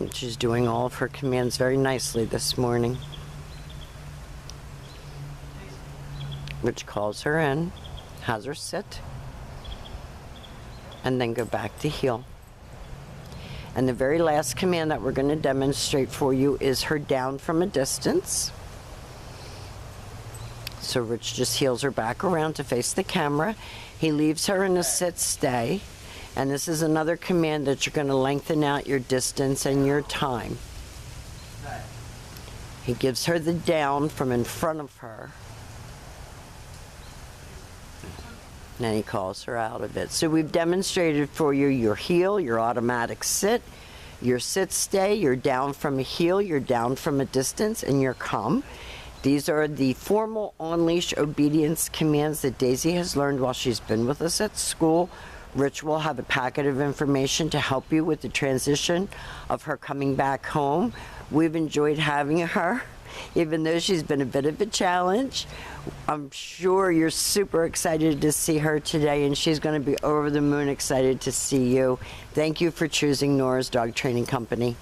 And she's doing all of her commands very nicely this morning. Which calls her in, has her sit, and then go back to heel. And the very last command that we're going to demonstrate for you is her down from a distance. So Rich just heels her back around to face the camera. He leaves her in a sit stay. And this is another command that you're going to lengthen out your distance and your time. He gives her the down from in front of her. And then he calls her out of it. So we've demonstrated for you your heel, your automatic sit, your sit stay, your down from a heel, your down from a distance, and your come. These are the formal on-leash obedience commands that Daisy has learned while she's been with us at school. Rich will have a packet of information to help you with the transition of her coming back home. We've enjoyed having her, even though she's been a bit of a challenge. I'm sure you're super excited to see her today, and she's going to be over the moon excited to see you. Thank you for choosing Nora's Dog Training Company.